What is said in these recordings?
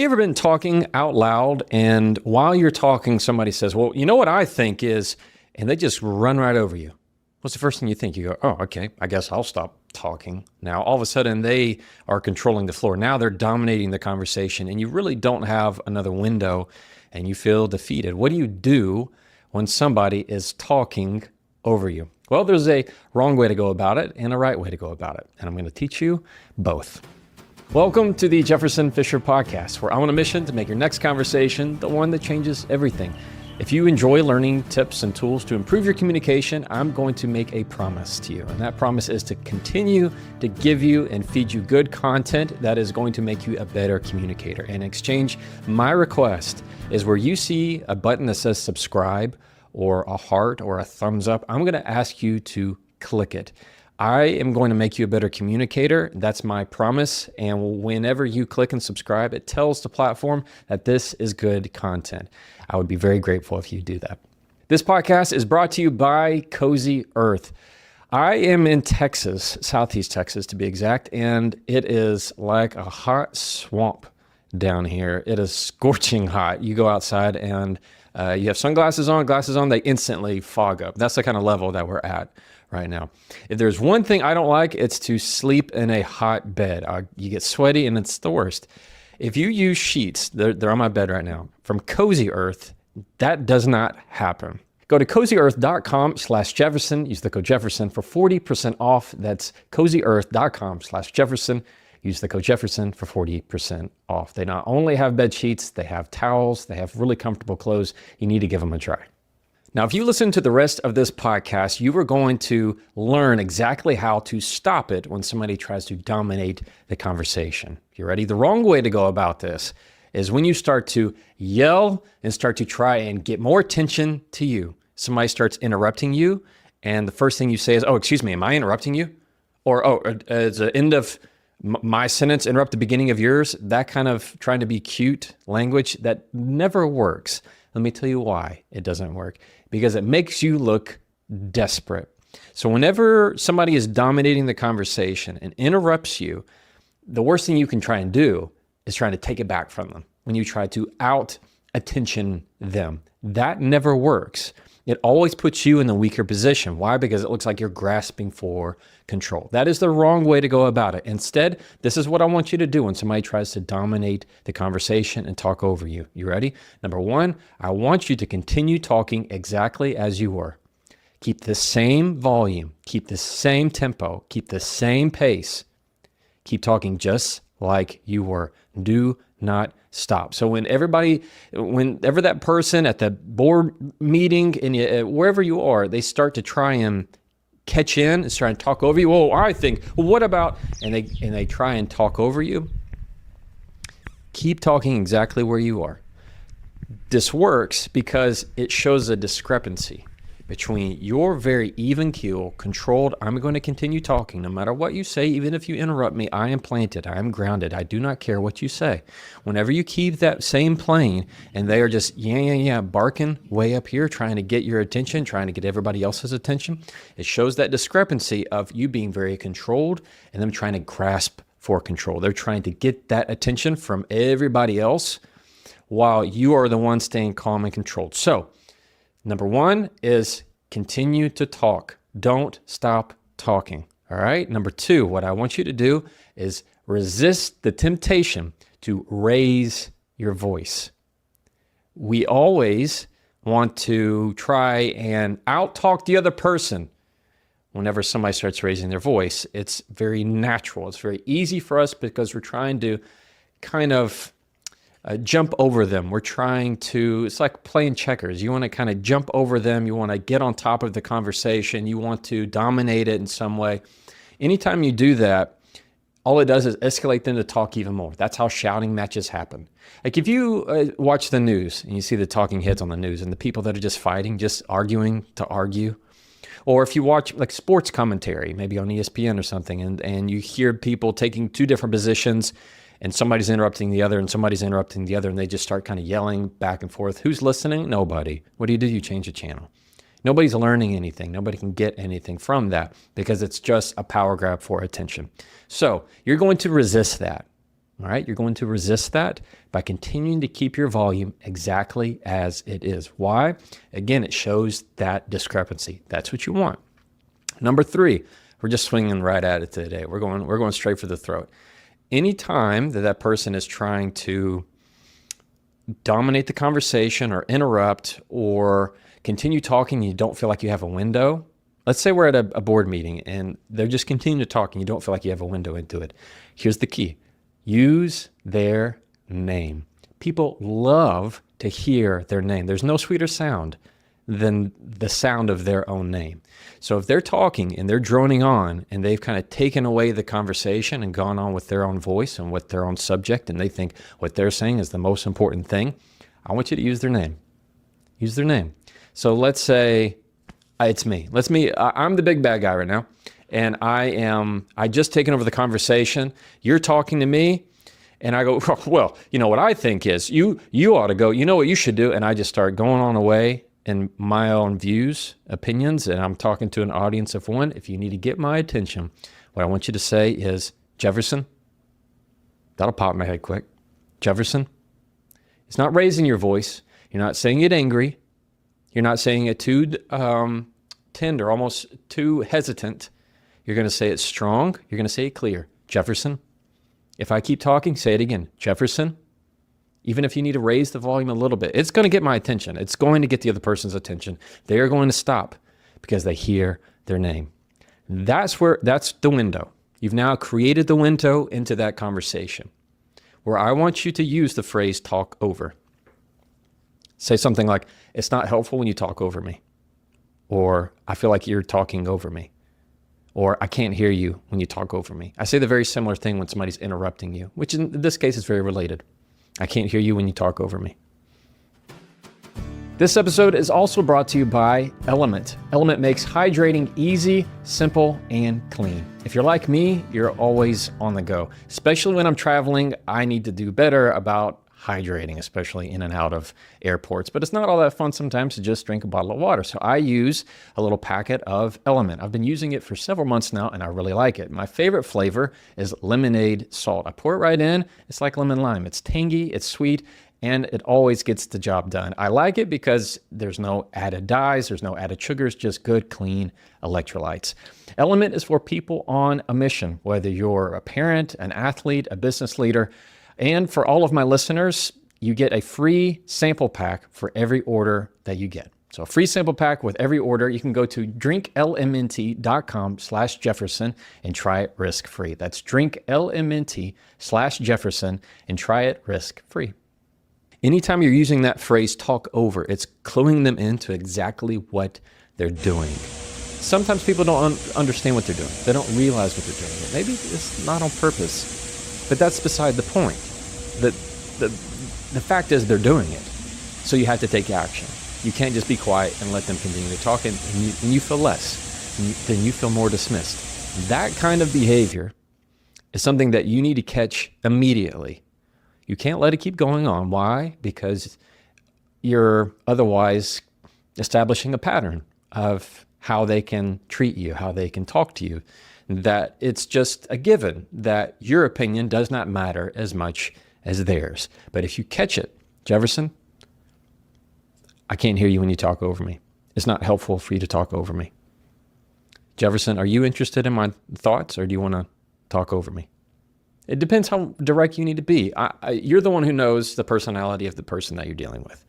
you ever been talking out loud and while you're talking, somebody says, well, you know what I think is, and they just run right over you? What's the first thing you think? You go, oh, okay, I guess I'll stop talking. Now, all of a sudden, they are controlling the floor. Now they're dominating the conversation, and you really don't have another window, and you feel defeated. What do you do when somebody is talking over you? Well, there's a wrong way to go about it and a right way to go about it, and I'm going to teach you both. Welcome to the Jefferson Fisher podcast, where I'm on a mission to make your next conversation the one that changes everything. If you enjoy learning tips and tools to improve your communication, I'm going to make a promise to you. And that promise is to continue to give you and feed you good content that is going to make you a better communicator. In exchange, my request is where you see a button that says subscribe or a heart or a thumbs up, I'm going to ask you to click it. I am going to make you a better communicator. That's my promise. And whenever you click and subscribe, it tells the platform that this is good content. I would be very grateful if you do that. This podcast is brought to you by Cozy Earth. I am in Texas, Southeast Texas to be exact, and it is like a hot swamp down here. It is scorching hot. You go outside and you have sunglasses on, glasses on, they instantly fog up. That's the kind of level that we're at right now. If there's one thing I don't like, it's to sleep in a hot bed. You get sweaty and it's the worst. If you use sheets, they're on my bed right now, from Cozy Earth, that does not happen. Go to cozyearth.com/Jefferson, use the code Jefferson for 40% off. That's cozyearth.com/Jefferson. Use the code Jefferson for 40% off. They not only have bed sheets, they have towels, they have really comfortable clothes. You need to give them a try. Now, if you listen to the rest of this podcast, you are going to learn exactly how to stop it when somebody tries to dominate the conversation. You ready? The wrong way to go about this is when you start to yell and start to try and get more attention to you. Somebody starts interrupting you, and the first thing you say is, oh, excuse me, am I interrupting you? Or, oh, is the end of my sentence interrupt the beginning of yours? That kind of trying to be cute language, that never works. Let me tell you why it doesn't work. Because it makes you look desperate. So whenever somebody is dominating the conversation and interrupts you, the worst thing you can try and do is trying to take it back from them. When you try to out-attention them, that never works. It always puts you in the weaker position. Why? Because it looks like you're grasping for control. That is the wrong way to go about it. Instead, this is what I want you to do when somebody tries to dominate the conversation and talk over you. You ready? Number one, I want you to continue talking exactly as you were. Keep the same volume, keep the same tempo, keep the same pace. Keep talking just like you were. Do not stop. So whenever that person at the board meeting and wherever you are, they start to try and catch in and try and talk over you. Oh, I think, well, what about, and they try and talk over you. Keep talking exactly where you are. This works because it shows a discrepancy between your very even keel, controlled, I'm going to continue talking no matter what you say, even if you interrupt me, I am planted, I am grounded, I do not care what you say. Whenever you keep that same plane and they are just, barking way up here, trying to get your attention, trying to get everybody else's attention, it shows that discrepancy of you being very controlled and them trying to grasp for control. They're trying to get that attention from everybody else while you are the one staying calm and controlled. So, number one is continue to talk. Don't stop talking. All right. Number two, what I want you to do is resist the temptation to raise your voice. We always want to try and out-talk the other person. Whenever somebody starts raising their voice, it's very natural. It's very easy for us because we're trying to kind of jump over them. It's like playing checkers. You want to kind of jump over them. You want to get on top of the conversation. You want to dominate it in some way. Anytime you do that, all it does is escalate them to talk even more. That's how shouting matches happen. Like if you watch the news and you see the talking heads on the news and the people that are just fighting, just arguing to argue, or if you watch like sports commentary, maybe on ESPN or something, and you hear people taking two different positions and somebody's interrupting the other and somebody's interrupting the other and they just start kind of yelling back and forth. Who's listening? Nobody. What do? You change the channel. Nobody's learning anything. Nobody can get anything from that because it's just a power grab for attention. So you're going to resist that. All right, you're going to resist that by continuing to keep your volume exactly as it is. Why? Again, it shows that discrepancy. That's what you want. Number 3, we're just swinging right at it today. We're going straight for the throat. Anytime that person is trying to dominate the conversation or interrupt or continue talking, and you don't feel like you have a window. Let's say we're at a board meeting and they're just continuing to talk and you don't feel like you have a window into it. Here's the key. Use their name. People love to hear their name. There's no sweeter sound than the sound of their own name. So if they're talking and they're droning on and they've kind of taken away the conversation and gone on with their own voice and with their own subject, and they think what they're saying is the most important thing, I want you to use their name. Use their name. So let's say it's me. I'm the big bad guy right now. And I just taken over the conversation. You're talking to me, and I go, well, you know what I think is you ought to go. You know what you should do, and I just start going on away in my own views, opinions, and I'm talking to an audience of one. If you need to get my attention, what I want you to say is, Jefferson. That'll pop in my head quick. Jefferson. It's not raising your voice. You're not saying it angry. You're not saying it too tender, almost too hesitant. You're going to say it strong. You're going to say it clear. Jefferson. If I keep talking, say it again. Jefferson. Even if you need to raise the volume a little bit, it's going to get my attention. It's going to get the other person's attention. They are going to stop because they hear their name. That's the window. You've now created the window into that conversation where I want you to use the phrase talk over. Say something like, it's not helpful when you talk over me. Or I feel like you're talking over me. Or I can't hear you when you talk over me. I say the very similar thing when somebody's interrupting you, which in this case is very related. I can't hear you when you talk over me. This episode is also brought to you by Element. Element makes hydrating easy, simple, and clean. If you're like me, you're always on the go. Especially when I'm traveling, I need to do better about hydrating, especially in and out of airports. But it's not all that fun sometimes to just drink a bottle of water. So I use a little packet of Element. I've been using it for several months now, and I really like it. My favorite flavor is lemonade salt. I pour it right in. It's like lemon lime. It's tangy, it's sweet, and it always gets the job done. I like it because there's no added dyes, there's no added sugars, just good, clean electrolytes. Element is for people on a mission, whether you're a parent, an athlete, a business leader. And for all of my listeners, you get a free sample pack for every order that you get. So a free sample pack with every order. You can go to drinklmnt.com/Jefferson and try it risk-free. That's drinklmnt/Jefferson and try it risk-free. Anytime you're using that phrase talk over, it's cluing them into exactly what they're doing. Sometimes people don't understand what they're doing. They don't realize what they're doing. Maybe it's not on purpose, but that's beside the point. The fact is they're doing it. So you have to take action. You can't just be quiet and let them continue to talk and you feel less. Then you feel more dismissed. That kind of behavior is something that you need to catch immediately. You can't let it keep going on. Why? Because you're otherwise establishing a pattern of how they can treat you, how they can talk to you, that it's just a given that your opinion does not matter as much as theirs. But if you catch it, Jefferson, I can't hear you when you talk over me. It's not helpful for you to talk over me. Jefferson, are you interested in my thoughts or do you want to talk over me? It depends how direct you need to be. You're the one who knows the personality of the person that you're dealing with.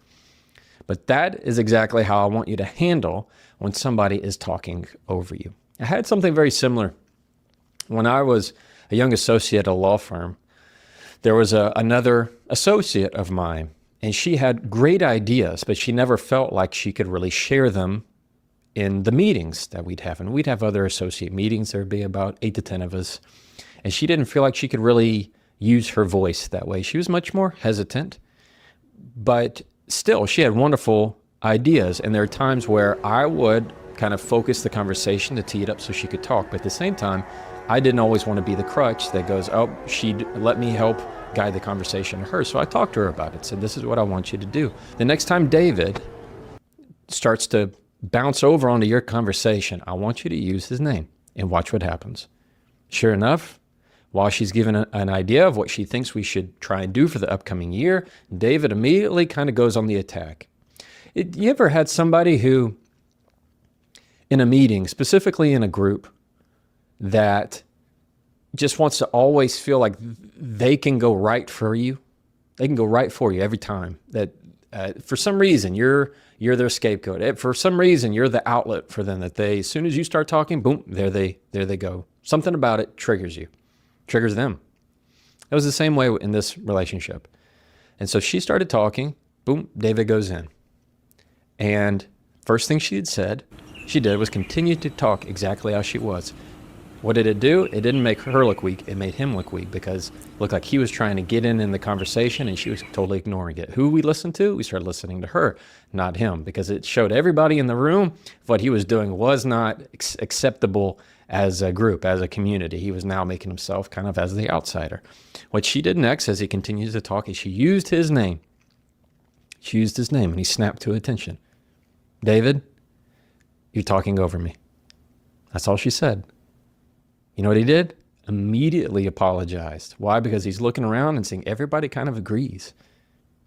But that is exactly how I want you to handle when somebody is talking over you. I had something very similar. When I was a young associate at a law firm, there was another associate of mine, and she had great ideas, but she never felt like she could really share them in the meetings that we'd have. And we'd have other associate meetings. There'd be about 8 to 10 of us. And she didn't feel like she could really use her voice that way. She was much more hesitant, but still, she had wonderful ideas. And there are times where I would kind of focus the conversation to tee it up so she could talk. But at the same time, I didn't always want to be the crutch that goes, oh, she'd let me help guide the conversation to her. So I talked to her about it, said, this is what I want you to do. The next time David starts to bounce over onto your conversation, I want you to use his name and watch what happens. Sure enough, While she's given an idea of what she thinks we should try and do for the upcoming year, David immediately kind of goes on the attack. You ever had somebody who, in a meeting, specifically in a group, that just wants to always feel like they can go right for you? They can go right for you every time. That for some reason you're their scapegoat. For some reason you're the outlet for them. That they, as soon as you start talking, boom, there they go. Something about it triggers you, triggers them. It was the same way in this relationship. And so she started talking. Boom, David goes in. And first thing she did was continue to talk exactly how she was. What did it do? It didn't make her look weak. It made him look weak because it looked like he was trying to get in the conversation and she was totally ignoring it. Who we listened to? We started listening to her, not him, because it showed everybody in the room what he was doing was not acceptable as a group, as a community. He was now making himself kind of as the outsider. What she did next, as he continues to talk, is she used his name. She used his name and he snapped to attention. David, you're talking over me. That's all she said. You know what he did? Immediately apologized. Why? Because he's looking around and seeing everybody kind of agrees.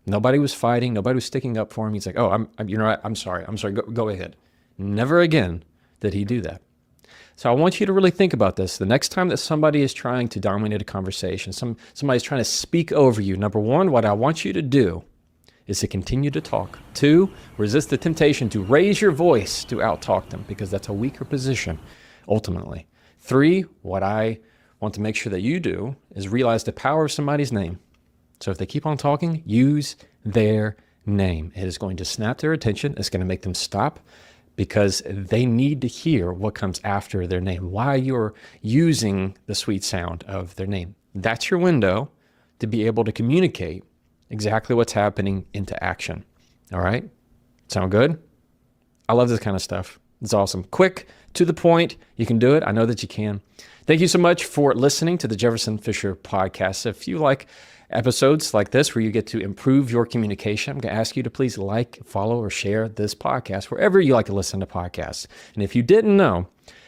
Nobody was fighting. Nobody was sticking up for him. He's like, oh, I'm sorry. Go ahead. Never again did he do that. So I want you to really think about this. The next time that somebody is trying to dominate a conversation, somebody's trying to speak over you, number one, what I want you to do is to continue to talk. 2, resist the temptation to raise your voice to out-talk them, because that's a weaker position, ultimately. 3, what I want to make sure that you do is realize the power of somebody's name. So if they keep on talking, use their name. It is going to snap their attention. It's going to make them stop because they need to hear what comes after their name, why you're using the sweet sound of their name. That's your window to be able to communicate exactly what's happening into action. All right? Sound good? I love this kind of stuff. It's awesome. Quick, to the point. You can do it. I know that you can. Thank you so much for listening to the Jefferson Fisher podcast. If you like episodes like this where you get to improve your communication, I'm going to ask you to please like, follow, or share this podcast wherever you like to listen to podcasts. And if you didn't know,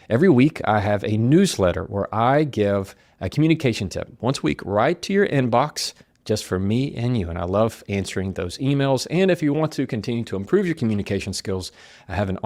every week I have a newsletter where I give a communication tip once a week right to your inbox, just for me and you. And I love answering those emails. And if you want to continue to improve your communication skills, I have an